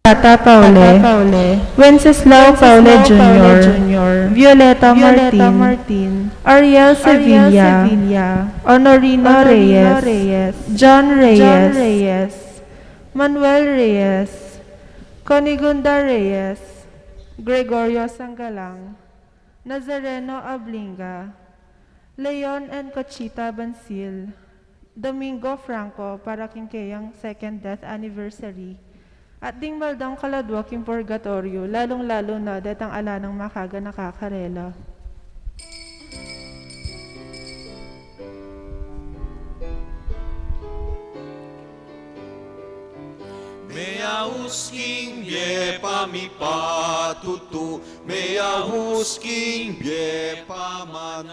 Tata Paule, Wenceslao Paule Jr., Violeta Martin, Ariel Sevilla, Honorino Reyes, John Reyes, Manuel Reyes, Conigunda Reyes, Gregorio Sangalang, Nazareno Ablinga, Leon and Conchita Bansil, Domingo Franco para kinkayang second death anniversary, at ding maldang kaladwak yung purgatorio, lalong-lalo na datang ala ng makaga nakakarela. Mea husking bie pami patutu, mea husking bie pamanaral.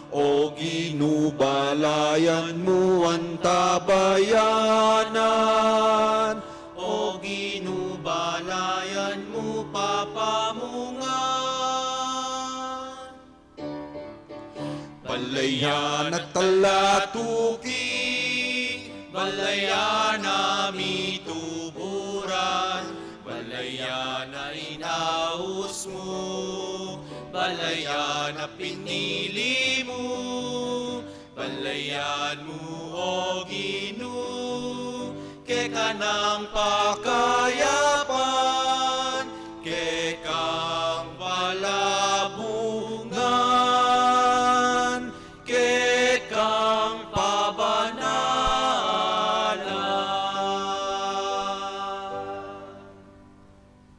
O ginubalayan mo ang tabayanan, o ginubalayan mo papamungan. Balayan at talatuking, balayan na mituburan, balayan na inaus mo, balayan na pinili mo, balayan mo o Ginu, keka ng pakayapan, kekang palabungan, kekang pabanalan.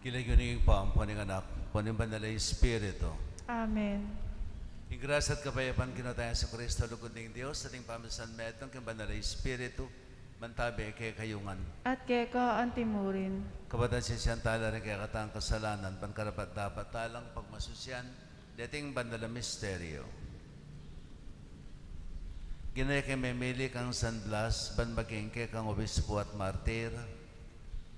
Kilagunin pa ang paning anak, paning banalay Espiritu. Amen. Yung grasya at kapayapaan kinatayan sa Kristo, lugod ng Diyos, ating pamasan metong kang banalay Espiritu, mantabi kay kayungan. At keka ang timurin. Kabatan siya siyang tala rin kaya katang kasalanan, ban karapat dapat talang pagmasusyan, dating bandala misteryo. Ginaya kay memili kang San Blas, ban maging kay kang obispo at martir,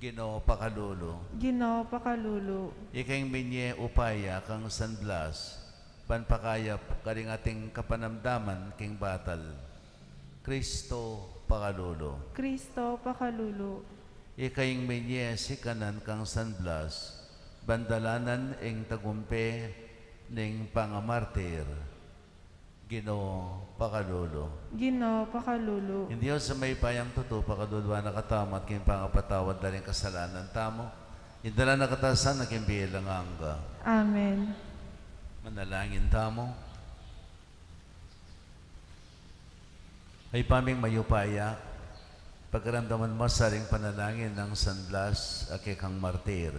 Ginoo pakalulu. Ginoo pakalulu. Ikang minye upaya kang San Blas, panpakayap karing ating kapanamdaman king batal. Kristo pakalulu. Kristo pakalulu. Ikayong minye sikanan kang San Blas, bandalanan ing tagumpe ning pangamartir. Ginoo pakalulu. Ginoo pakalulu. Hindi sa may payang tuto pakadudwa nakatamat king pangapatawad na rin kasalanan tamo. Indala nakatasan na king bilang angga. Amen. Manalangin tamo. Ay paming mayupaya, pagkaramdaman mo sa ring panalangin ng San Blas at kang martir.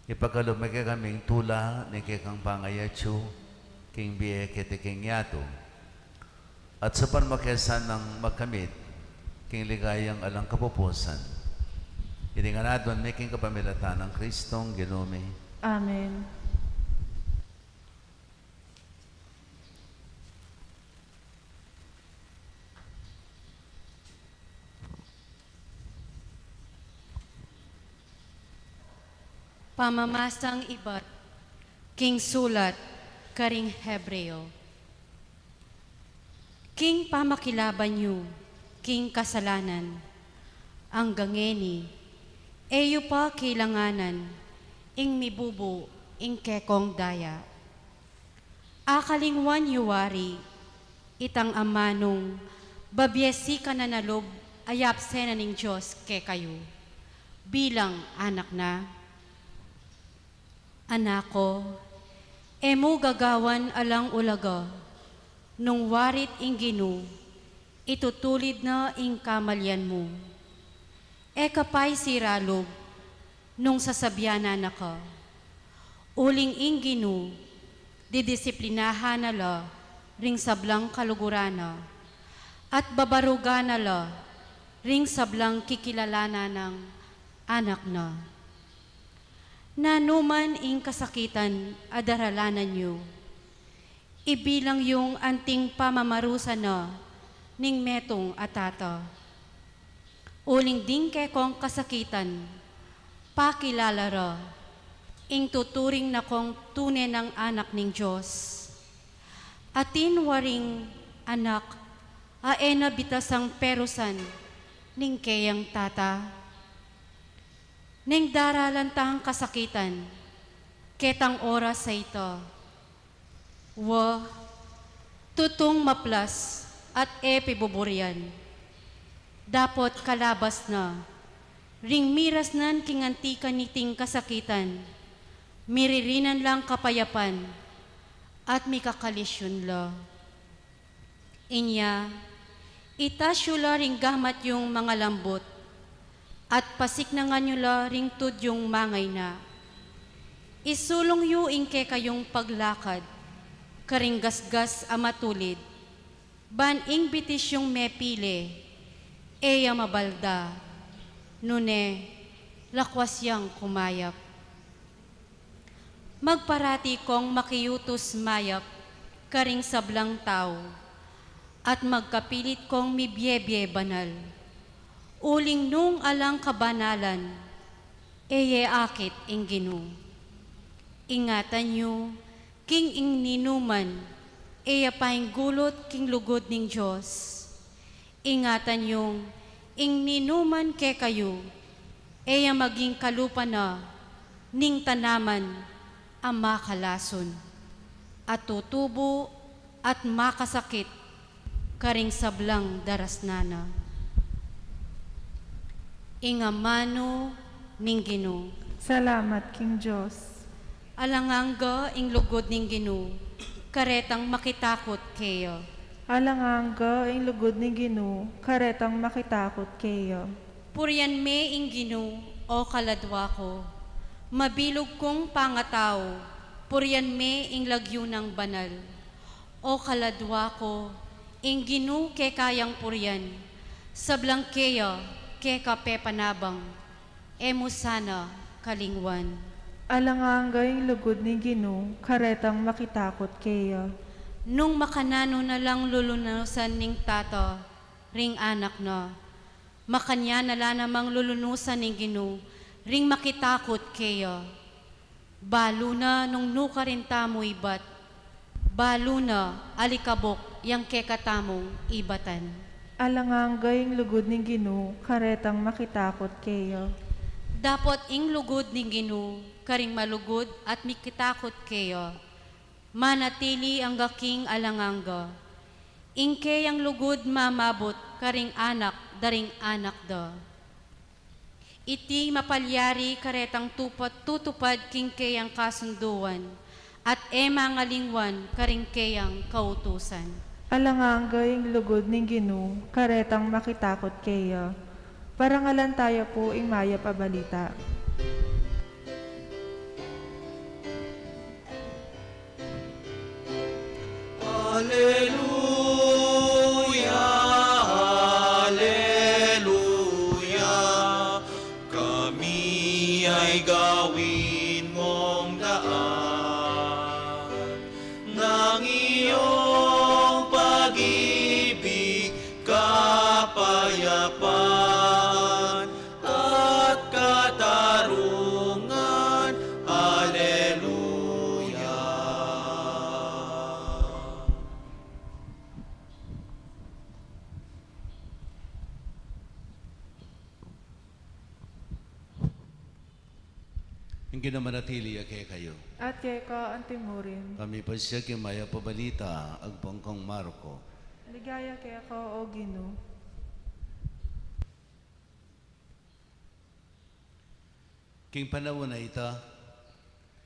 Ipagkalumay ka kaming tula ni kang pangayatsu, king biye kete king yato. At sa panmakesan ng magkamit, king ligayang alang kapupusan. Iringanadon may king kapamilatan ng Kristong Ginumi. Amen. Pamamasang ibat, king sulat, karing Hebreo. King pamakilaban niyo, king kasalanan, ang gangeni, eyo pa kailanganan, ing mibubo, ing kekong daya. Akalingwan yuwari, itang amanong, babyesi ka na nalob, ayapsena ning Diyos ke kayo, bilang anak na. Anako, emo gagawan alang ulaga, nung warit ing Ginu, itutulid na ing kamalyan mo. E kapay si Ralog, nung sasabyanan naka, uling ing Ginu, didisiplinahan na la, ring sablang kalugurana, at babarugan na la, ring sablang kikilalana ng anak na. Nanuman ing kasakitan adaralanan niyo, ibilang yung anting pamamarusa na ning metong atata. Uling din kong kasakitan, pakilalara, ing tuturing na kong tunay ng anak ning Diyos. Atin waring anak, aena bitasang perusan, ning kayang tata, Neng daralantang kasakitan, ketang oras sa ito. Wa, tutong maplas at epibuburian. Dapot kalabas na, ring miras nan kingantikan niting kasakitan, miririnan lang kapayapan, at mikakalisyon la. Inya, itasyula ring gamat yung mga lambot, at pasik na nga nyula ring tud yung mangay na. Isulong yu ingke kayong paglakad, karing gasgas amatulid, ban ing bitis yung mepile, eya mabalda, nune, lakwas yang kumayap. Magparati kong makiyutos mayap, karing sablang tao, at magkapilit kong mibyebye banal. Uling nung alang kabanalan, eye akit ing ginu. Ingatan nyo, king ing ninuman, eya paing gulot king lugod ning Diyos. Ingatan yung ing ninuman ke kayo, eya maging kalupa na, ning tanaman, ang makalason, at tutubo at makasakit, karing sablang darasnana. Ingamano ning Ginoo. Salamat, King Diyos. Alanganga ing lugod ning Ginoo, karetang makitakot kayo. Alanganga ing lugod ni Ginoo, karetang makitakot kayo. Purian me ing Ginoo, o kaladwa ko, mabilog kong pangataw, purian me ing lagyo ng banal. O kaladwa ko, ing Ginoo ke kayang purian, sablang keya ke kapepanabang, emo sana kalingwan. Alanganga ing lugod ni Ginoo, karetang makitakot kayo. Nung makanano na lang lulunusan ning tato, ring anak na, makanya nala namang lulunusan ning Ginoo, ring makitakot kayo. Balo na nung nuka rin tamo ibat, balo na alikabok yang kekatamong ibatan. Alanganga ing lugod ni Ginoo, karetang makitakot kayo. Dapot ing lugod ning Ginoo, karing malugod at mikitakot kayo. Manatili ang gaking alanganga. Ingke ang lugod mamabot, karing anak, daring anak da. Iti mapalyari karetang tutupad king kayang kasunduan, at mangalingwan karing kayang kautusan. Alanganga ing lugod ni Ginoo, karetang makitakot kayo. Parangalan tayo po ing maya pabalita. Alleluia, Alleluia, kami ay gawin mong daan ng iyong pag-ibig, kapayapaan at katarungan. Alleluia. Ang ginamanatili kay kayo. At kay ka ang timurin. Kami pa siya kay maya pabalita, agpangkong Marco. Ligaya kay ako, o Ginoo. King panahon na ita,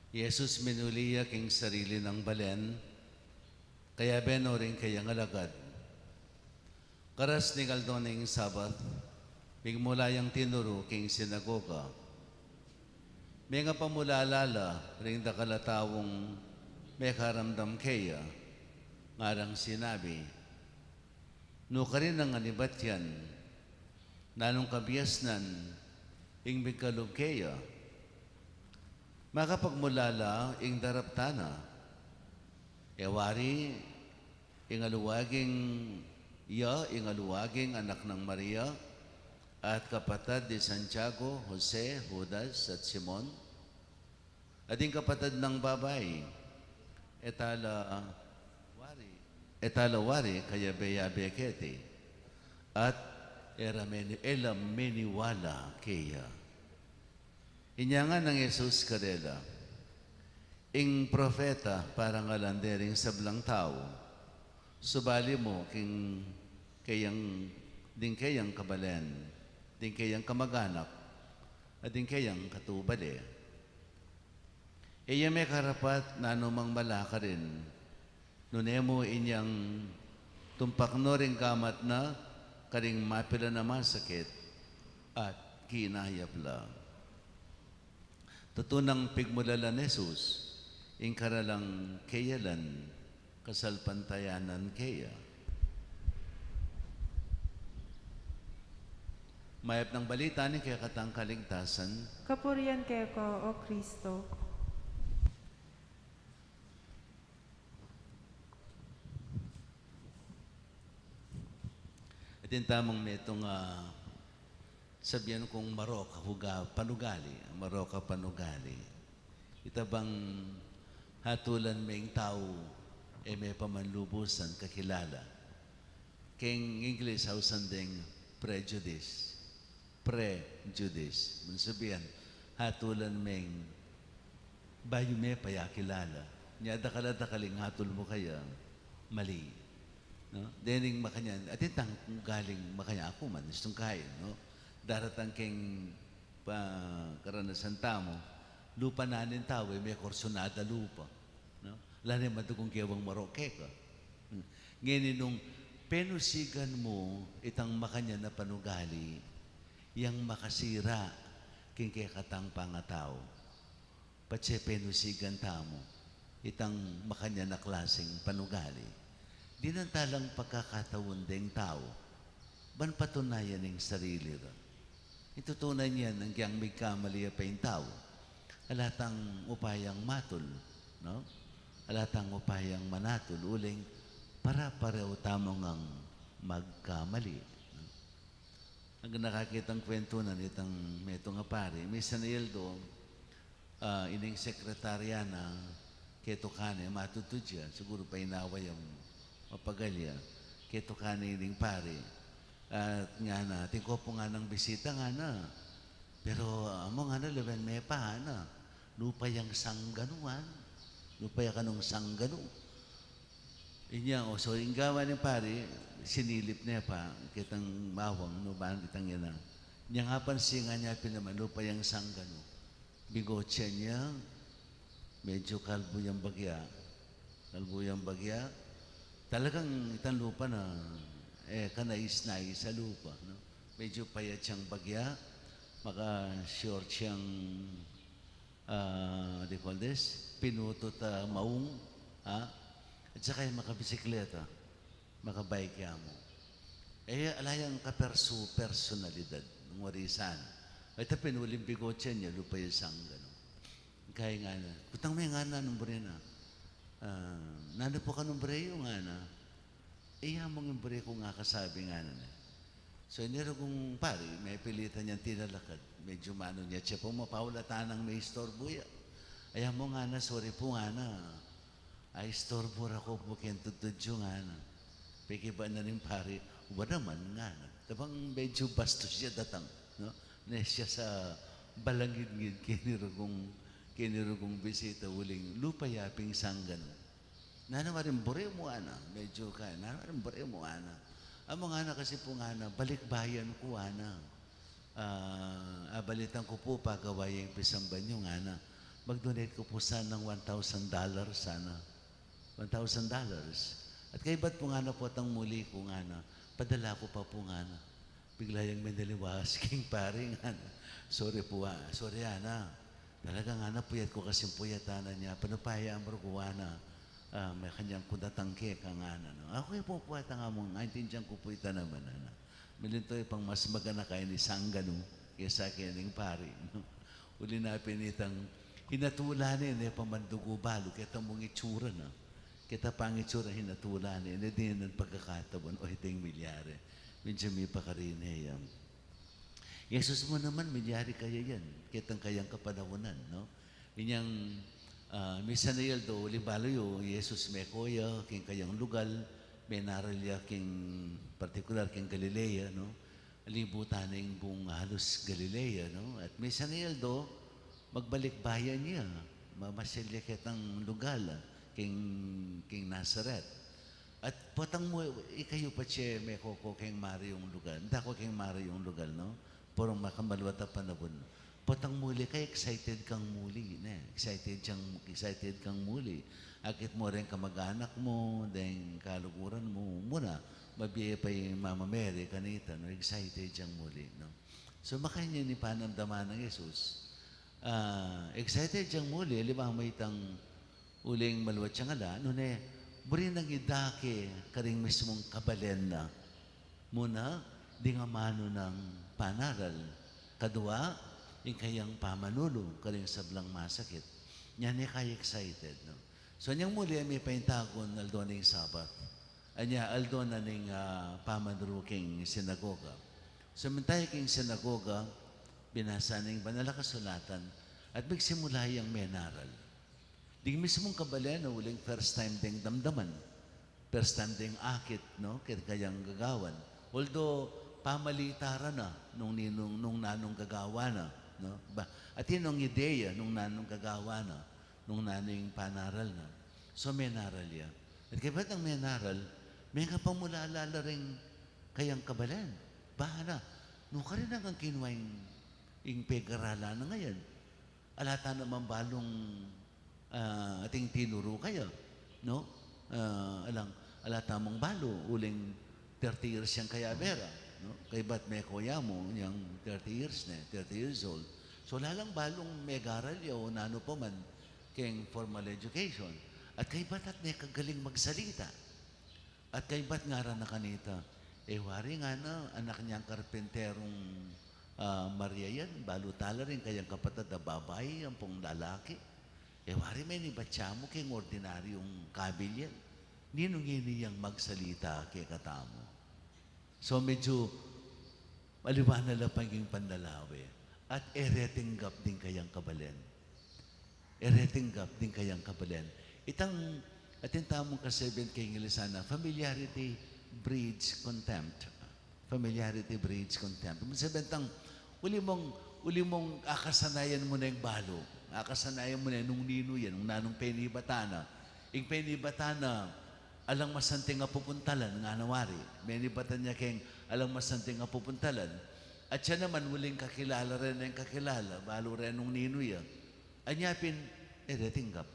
Jesus minuliya king sarili ng balen, kaya beno rin kayang alagad. Karas ni Galdoning Sabat, bigmulayang tinuro king sinagoga. May nga pamulalala ring dakalatawong may karamdam kaya, ngarang sinabi, no ka rin ang anibat yan, nanong kabiyasnan, ing bigkalog kaya, makapagmulala ing daraptana, ewari, ing aluwaging anak ng Maria, at kapatid ni Santiago, Jose, Judas, at Simon, at ing kapatid ng babae, etalawari kaya beya bekete, at elameniwala kaya. Inya nga ng Jesus karela, ing profeta parang alandering sablang tao, subali mo kayang din kayang kabalen, din kayang kamaganak, at din kayang katubali. Iya may karapat na anumang malaka rin, nunemo inyang tumpak no ring kamat na karing mapila na masakit at kinahayap lang. Tutunang pigmulalan Jesus, ing karalang kayalan, kasalpantayanan kaya. Mayap ng balita ni kaya katang kaligtasan, Kapurian kayo ko, O Kristo. at yung tamang metong sabihan kong maroka, panugali, maroka panugali. Itabang hatulan may tao, may pamanlubusan, kakilala. King English, hausan ding prejudice. Prejudice. Sabihan, hatulan may bayo may payakilala. Nyada kaladaling hatul mo kaya, mali. No? Dening makanyan, at itang galing makanya ako man, istong kain, no? Daratang keng karanasan tamo, lupa nanin tao, may korsonada lupa. No? Lalo madugong kiyawang maroke ka. Ngayon nung penusigan mo, itang makanya na panugali, yang makasira, king kaya katang pangatao. Patse penusigan tamo, itang makanya na klaseng panugali. Di nang talang pagkakataon ding tao, ban patunayan ng sarili ra. Itutunan niya ng kiyang may kamali pa yung tao. Alatang upayang matul, no? Alatang upayang manatul, uling para pareho tamang ang magkamali. No? Ang nakakitang kwento na nitang metong apari, may sanayeldo, ining sekretarya na keto kane, matutudya, siguro pa inaway ang mapagalya, keto kane ining pari. At nga na, tingko po nga ng bisita nga na. Pero amo nga na, lewen may pa na. Lupa yung sangganuan. Lupa yung kanong sangganu. Inya, so yung gawa ni pari, sinilip niya pa, kitang mawang, no ba, kitang yan na. Niya nga pansingan niya pinaman, lupa yung sangganu. Bigotya niya, medyo kalbo yung bagya. Kalbo yung bagya. Talagang itang lupa na, kanais-nais sa lupa. No? Medyo payat siyang bagya, maka-short siyang, what do you call this? Pinutot maung, at saka yung makabisikleta, makabike mo. Alayang personalidad ng warisan. Ito pinuling bigotya niya, lupa yung sangga. No? Kaya nga na, kutang may nga na, nombre na. Nano po ka nombre yung nga na. Mong imbre ko nga kasabi nga na. So, nero kong pari, may pilitan niyang tinalakad. Medyo mano niya, siya po mapaulatan ng may istorbo ya. Mo nga na, sorry po nga na. Ay, istorbo ako po kentutudyo nga na. Pikiba na rin pari, uba naman nga na. Tabang medyo bastos siya datang. No? Siya sa balangid-ngid kinirugong bisita uling lupayaping sanggan. Nanawarin bure mo ana, medyo kaya, nanawarin bure mo ana. Ang mga ana kasi po nga na, balikbayan ko ana. Balitan ko po pagaway yung pisamban yung ana. Mag-donate ko po sana ng $1,000 sana. $1,000. At kay ba't po nga na po atang muli ko nga na, padala ko pa po nga na. Bigla yung mendaliwas, king pare nga na. Sorry po sorry ana. Talaga nga na, puyat ko kasi puyatanan niya. Panupaya amro ko ana. May kanyang kudatangke ka nga na. No? Ako yung pupuwata nga mong, intindihan ko po ita naman. Milinto pang mas magana kayo ni Sanggano kaysa kining pari. No? Uli na pinitang hinatulanin pamandugo balo kita mong itsura na. Kita pang itsura hinatulanin. Hindi din ang pagkakatabon o hiting milyari. Medyo may pakarinayam. Jesus mo naman, milyari kaya yan. Kitang kayang kapanahonan. No? Inyang misa na yaldo, libalo yung Jesus may koya, king kayang lugal, may naralya king partikular king Galilea, no? Libutan ng buong halos Galilea, no? At misa na yaldo, magbalik bayan niya, mamasilya kitang lugal, king Nazareth. At potang mo, ikayo pa siya, may koko king Mari yung lugal. Hindi ako king Mari yung lugal, no? Purong makamalwat na panabon. Potang muli ka, excited kang muli. Ne? Excited kang muli. Akit mo rin kamag-anak mo, dahil kaluguran mo, muna, mabiyaya pa yung Mama Mary kanita, no? Excited siyang muli, no? So, makanya ni panamdaman ng Jesus. Excited siyang muli, libang may itang uling maluwat siyang ala, no ne, buri nang idake karing mismong kabalen na, muna, di nga mano ng panaral. Kadua, yung kayang pamanulo, karing sablang masakit. Yan kaya excited, no? So, niyang muli, may paintagon, aldo na yung sabat. Anya, aldo na ng pamanuruking sinagoga. Samantay king sinagoga, binasa ng banal na kasulatan at magsimula yung menaral. Di mismong kabalen na uling first time ding damdaman, first time ding akit, no? Kayang gagawan. Although, pamalitaran na nung nanong gagawa na, no? At yun ang ideya nung nanong gagawa na, nung nanong panaral na. So, menaral yan. At kaya ba't ang menaral, may nga pamulalala rin kayang kabalen. Bahala. Nung ka rin ang kinuha yung pegarala na ngayon. Alata naman balong ating tinuro kayo. No? Alata mong balo. Uling 30 years siyang kaya bera. No? Kay ba't may kuya mo yung 30 years na, 30 years old. So lalang balong may garal o nano po man kayong formal education. At kay ba't at may kagaling magsalita. At kay ba't nga na kanita. Wari nga na, anak niyang karpenterong Maria yan, balutala rin kayang kapatid na babae, ang pong lalaki. Wari may nibatya mo kayong ordinaryong kabil yan. Ninong iniyang magsalita kay katamo. So medyo maliwanag na paging pandalawi. At eretinggap din kayang kabalen. Eretinggap din kayang kabalen. Ating tamong kaseben kay Ngilisana, familiarity breeds contempt. Familiarity breeds contempt. Sabentang, uli mong akasanayan mo na yung balo. Akasanayan mo na nung nino yan, nung nanong penibatana. Yung penibatana, alang masanting nga pupuntalan, nga nawari. Penibatan niya kayong alang masanting nga pupuntalan. At siya naman, muling kakilala rin yung kakilala, balo rin nung nino yan. Anyapin, retinggap.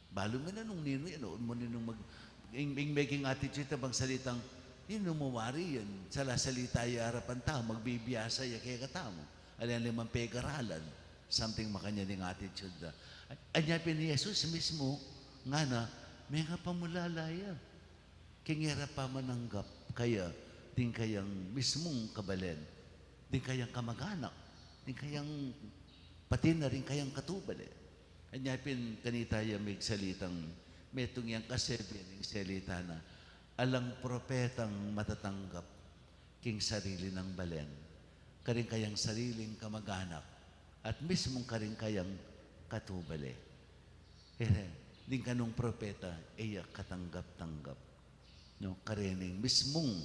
Balo mo na nung nino yan, noon mo ninong making attitude na bang salitang, yun umawari yan. Salita yung harapan tao, magbibiyasa yung kaya katamo. Alam limang pegaralan. Something makanya ding attitude na. Anyapin ni Jesus mismo, nga na, may nga pamulalaya. Kingera pa mananggap, kaya, din kayang mismong kabalen, din kayang kamag-anak, din kayang, pati na rin kayang katubale. Anyapin kanita yung may salitang, may itong yung kasebining salita na, alang propetang matatanggap king sarili ng balen, karing kayang sariling kamag-anak, at mismong karing kayang katubale. Din kanong propeta, iya katanggap-tanggap. No? Karining mismong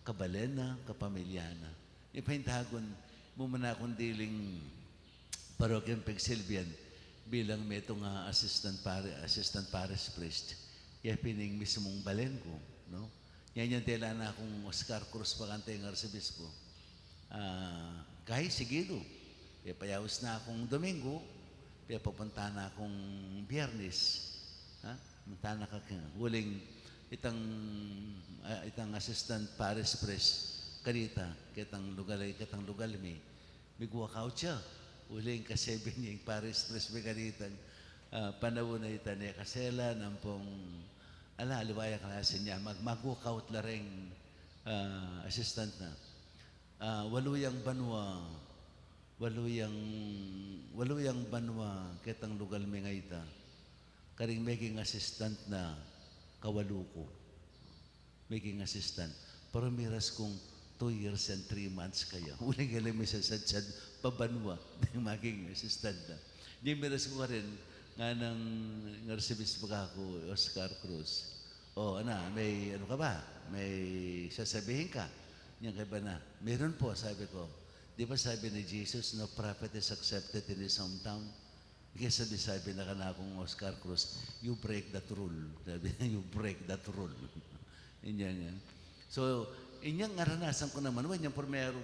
kabalena, kapamilyana. Ipahintagon mo muna akong diling parokyang Pegsilbian bilang may itong assistant parish priest. Kaya pining mismong balen ko, no? Yan yung tela na akong Oscar Cruz Pagante ng Arcebispo. Kahit sigido. Kaya payawis na akong Domingo, kaya papunta na akong Biyernes. Punta na huling itang assistant parish priest kanita, kitang lugal mi. Miguwakaw siya. Huling kasebin niya yung parish priest mi kanitang panahon na ita niya kasela ng pong aliwaya klase niya, mag-walkout la rin assistant na. Waluyang banwa kitang lugal may ngaita, karing making assistant na kawaluko. Making assistant. Pero miras kong 2 years and 3 months kaya. Uling galing may sasadsad, pabanwa, ng making assistant na. Di miras ko ka rin, nga ng Arcebispo ako, Oscar Cruz. May ano ka ba? May sasabihin ka? Niyan kay ba na? Meron po, sabi ko. Di ba sabi ni Jesus, no prophet is accepted in his hometown? Kasi sabi na kanakong Oscar Cruz, you break that rule. Sabi niya, you break that rule. Inyang yan. So, inyang naranasan ko naman, when yung primero,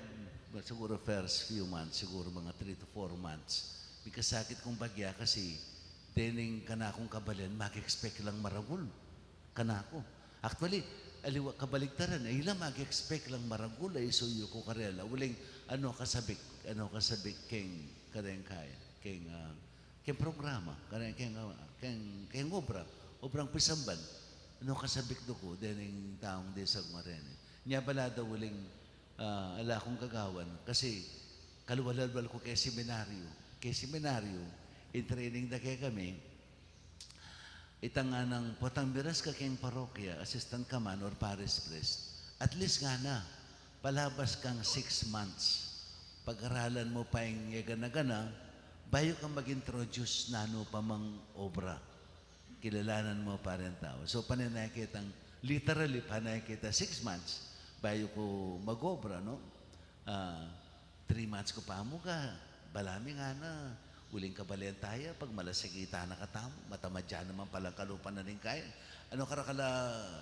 siguro first few months, siguro mga 3 to 4 months, may kasakit kong bagya kasi tining kanakong kabalan, mag-expect lang maragul. Kanako. Actually, aliwa kabaligtaran, ay ilang mag-expect lang maragul, ay suyo ko karela. Uling, kasabik, keng kaya, keng programa, keng obrang pisamban, kasabik do ko, dening taong desag marene. Niya bala daw uling, ala akong kagawan, kasi kaluwalal ko kay seminaryo, in training na kaya kami, itang nga ng potang biras ka keng parokya, assistant ka man or parish priest, at least nga na, palabas kang 6 months. Pag-aralan mo pa yung gana-gana, bayo kang mag-introduce na ano pa mang obra. Kilalanan mo pa rin tao. So, literally, panay kita 6 months, bayo ko mag-obra, no? 3 months ko pa mo ka, balami nga na, uling kabalian tayo, pag malasigita na katamo, matamadya naman palang kalupan na rin kaya. Ano karakala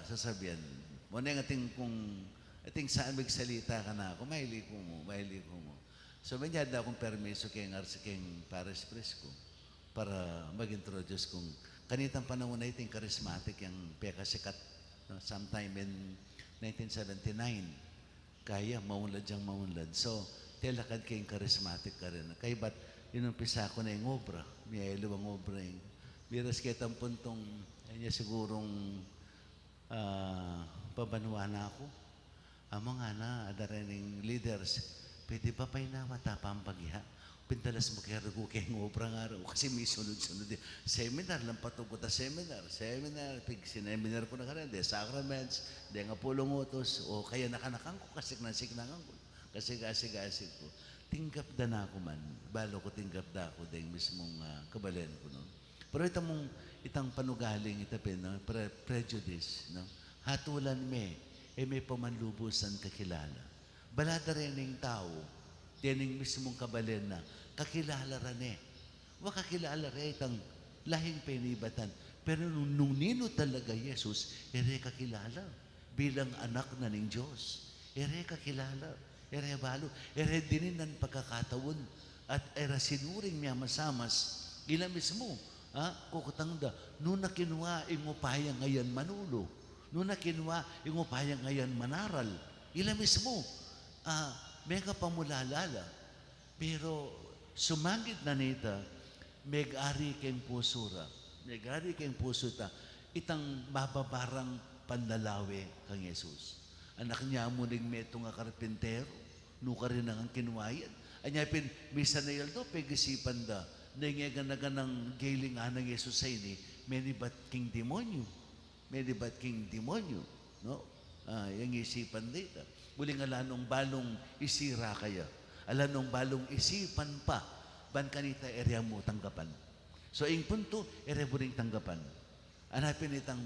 sasabihan? Muna yung ating saan magsalita ka na ako, mahilig ko mo. So, manyada akong permiso keng Paris Priest ko para mag-introduce kong kanitang panahon na iting charismatic yung pekasikat sometime in 1979. Kaya, maunlad. So, telakad kayong charismatic ka rin. Kaya ba't inumpisa ko na yung obra? May iluwang obra yung miras kitang puntong niya sigurong pabanwa na ako. Amo nga na, adarening leaders, pwede pa pa'y na matapang paghiha. Pintalas mo kaya ragu kayong obra nga raw. Kasi may sunod-sunod din. Seminar lang patugot na seminar. Seminar ko na ka rin. De sacraments, de nga pulong utos, o kaya nakanakang ko, kasi nasignakan ko. Kasi gasig ko. Tinggap da na ako man. Balo ko tinggap da ako dahil mismong kabalen ko. No? Pero itang panugaling, itapin, no? Prejudice. No? Hatulan may pamanlubusan kakilala. Balada rin ng tao, tining mismong kabalen na, kakilala rin Wakakilala rin itang lahing penibatan. Pero nung nino talaga Jesus, kakilala. Bilang anak na ng Diyos. Kakilala. Balo. Dinin ng pagkakataon. At sinuring niya masamas. Ila mismo. Kukutangda. Nung nakinuha, ingupaya ngayon manulo. Nung nakinuha, ingupaya ngayon manaral. Ila mismo. Mega pamulalala. Pero sumangit na nita, meg-ari keng pusura. Meg-ari keng pusuta. Itang mababarang panlalawe kang Jesus. Anak niya mo ning meto nga karpintero. Nuka rin ang kinuwayan. Anya misa na yaldo, pegisipan da. Nangyaganagan ng gailing ng Jesus sa ini, menibat king demonyo. Menibat king demonyo. No? Yung isipan dito. Muling alanong balong isira kaya. Alanong balong isipan pa. Ban kanita area mo tanggapan. So, yung punto, area mo rin tanggapan. Anapin itang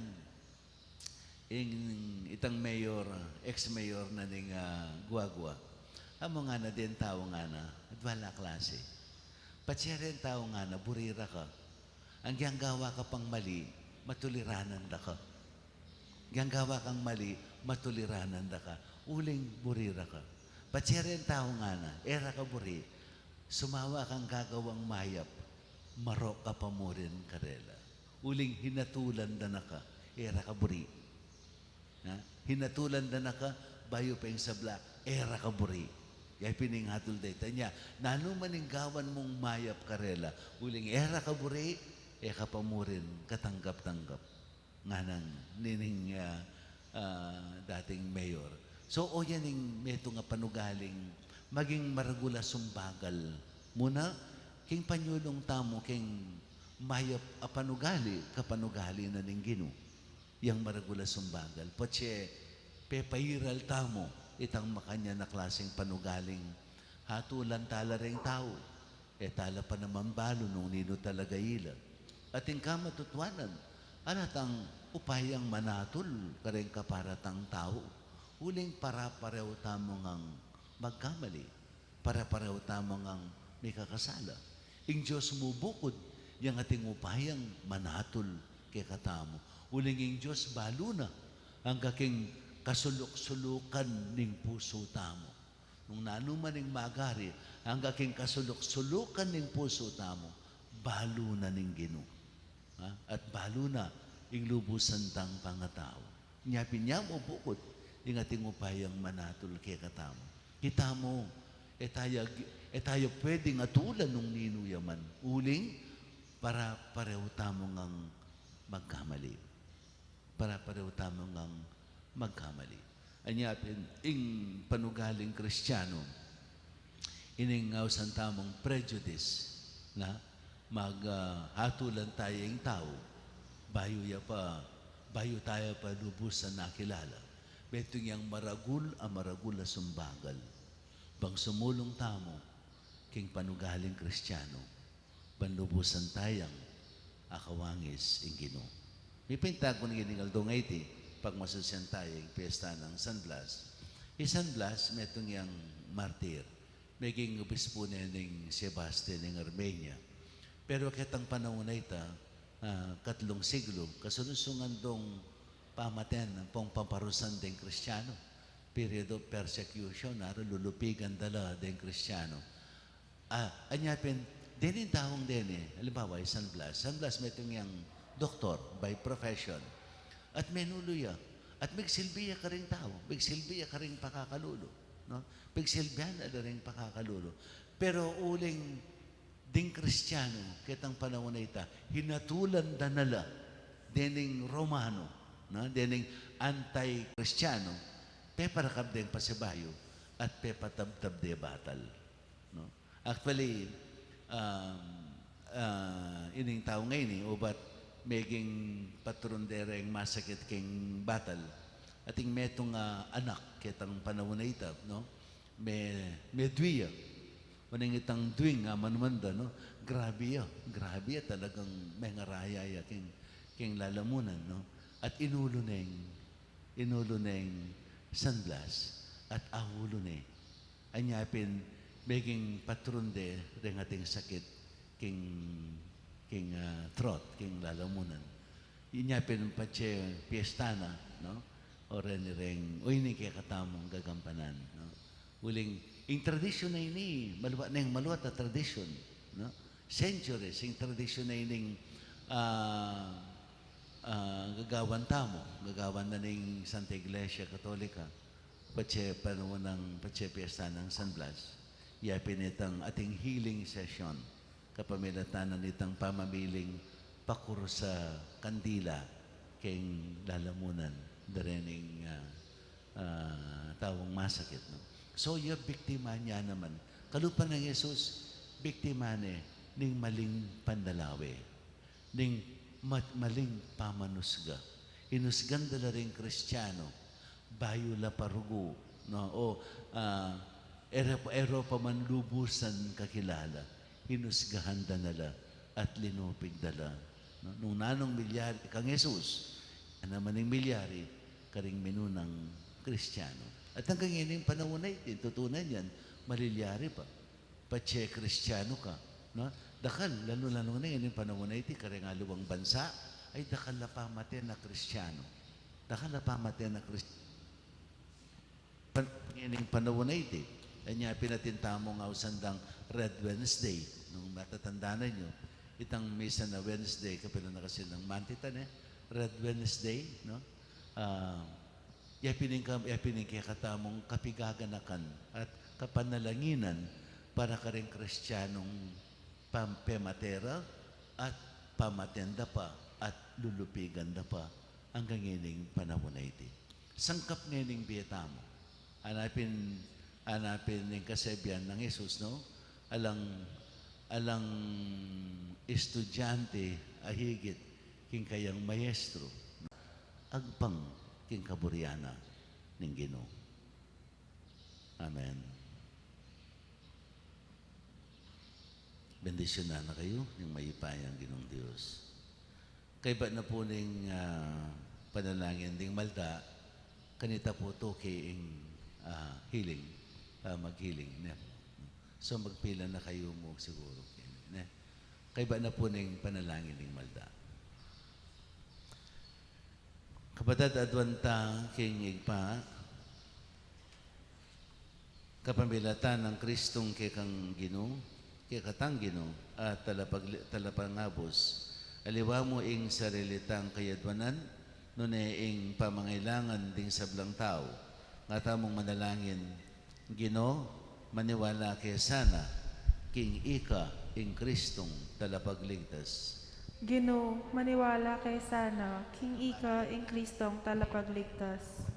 mayor, ex-mayor na ning Guagua. Amo nga na din tao nga na, at wala klase. Patsya rin tao nga na, burira ka. Ang gawa ka pang mali, matuliranan da ka. Gawa kang mali, matuliranan da ka. Uling burira ka. Patsya rin tao nga na, era ka buri, sumawa kang gagawang mayap, marok ka pa mo rin karela. Uling hinatulan da na ka, era ka buri. Hinatulan da na ka, bayo pa yung sabla, era ka buri. Kaya pininghatol data niya, nanumaning gawan mong mayap karela, uling era ka buri, ka pa mo rin katanggap-tanggap. Nga nang nining dating mayor. So, o yan yung meto nga panugaling, maging maragula sumbagal. Muna, king panyulong tamo, king mayap panugali, kapanugali na ning Gino. Yang maragula sumbagal. Potse, pepairal tamo, itang makanya na klaseng panugaling, hatulan tala rin tao. Tala pa naman balo nung nino talaga ila. At yung kamatutwanan, anatang upayang manatul, kareng kaparatang tao. Huling para-pareho tamo ngang magkamali. para pareho tamang ang may kakasala. Ing Diyos mo bukod, yang ating upayang manatol kay katamo. Uling ing Diyos balo na, ang kaking kasulok-sulukan ning puso tamo. Nung nanuman ning magari, ang kaking kasulok-sulukan ning puso tamo, balo na ning Ginoo. At balo na ing lubusan tang pangatao. Nyapin niya mo bukod, ing ating upayang manatol kay katamo. Kita mo, tayo pwedeng atulan nung ninuyaman. Uling, para pareho tamo ngang magkamali. Para pareho tamo ngang magkamali. Anyapin, ing panugaling Kristiyano, ining ngawsan tamong prejudice na maghatulan tayo yung tao, bayo tayo pa lubusan nakilala. Betong yang maragul na sumbagal. Bang sumulong tamo, king panugaling Kristiyano, banlubusan tayang akawangis ing Ginoo. May pintag ko ng giningal dong iti, pag masusyan tayo yung piyesta ng San Blas. San Blas, metong yang martir. Maging obispo na ng Sebastian ng Armenia. Pero kitang panahon na ita, 3 siglo, kasunod-sungan dong pamaten ng pamparusan ng Kristiyano. Period of persecution, lulupigan dala ng Kristiyano. Anyapin, dinin taong dini, halimbawa, San Blas. San Blas metong yang doktor by profession. At menuluya. At magsilbiya ka rin tao. Magsilbiya ka rin pakakalulo. No? Magsilbiyan na rin pakakalulo. Pero uling ding Kristiyano, kitang panahon na ita, hinatulan danala dening Romano, no? Dening anti-Kristiyano, peparakab din pasibayo at pepatabtab de batal. No? Actually, ining tao ngayon ubat maging patron dereng masakit king batal. Ating metong anak kitang panahon na ita, no? May duya. Maning itang duwing manumanda, no? Grabe talagang may ngaraya king lalamunan, no? At inulo neng San Blas at ahulo ne. Anyapin maging patron de ring ating sakit king throat, king lalamunan. Inyapin patse piestana, no? O rin ni kaya katamong gagampanan, no? Uling, yung tradisyon na ini, maluwat na tradisyon, no? Centuries, yung tradisyon na ining gagawan na ning Santa Iglesia Katolika, patse panahon ng patse piesta ng San Blas. Yapin itang ating healing session, kapamilatanan itang pamamiling pakuro sa kandila king lalamunan darening tawong masakit. No? So, yung biktima niya naman, kalupan ng Jesus, biktima ning maling pandalawe, ning maling pamanusga. Inusgan dala rin Kristiyano, bayo la parugo, no? O ero pa man lubusan kakilala, hinusgahan danala at linupig dala. No? Nung nanong milyari, kang Jesus, naman ng milyari, karing minunang Kristiyano. At hanggang yun yung panahon na ito, tutunan yan, malilyari pa. Patse Kristiyano ka. No? Dakal, lalo-lalo na yun yung panahon na ito, karing aluwang bansa, ay dakal na pamaten na Kristiyano. Dakal na pamaten na Kristiyano. Yan yung panahon na ito. Kanya pinatintamong ausandang Red Wednesday. Nung matatandaan nyo, itang misa na Wednesday, kapila na kasi ng mantitan Red Wednesday, no? Yapining kaya katamong kapigaganakan at kapanalanginan para ka rin Kristiyanong pematera at pamatenda pa at lulupigan na pa hanggang ining panahon na iti. Sangkap ngayon biyetamo. Hanapin ng kasebyan ng Jesus, no? Alang estudyante ahigit king kayang maestro. Agpang king kaburiana ng Ginoo. Amen. Bendisyon na kayo ng maipayang Ginoong Diyos. Kay ba na po ning panalangin ding malda, kanita po to kaying healing, mag-healing. So magpila na kayo mo siguro. Ne? Kay ba na po ng panalangin ng malda? Kapatid adwanta king igpa, kapamilatan ng Kristong kay kang Ginoo, kay katang Ginoo at talapangabos, aliwa mo ing sarilitang kayadwanan, nune ing pamangailangan ding sablang tao, nga tamong manalangin, Ginoo, maniwala kay sana, king ika ing Kristong talapagligtas. Ginoo, maniwala kay sana, King Ika ing Kristong talapagligtas.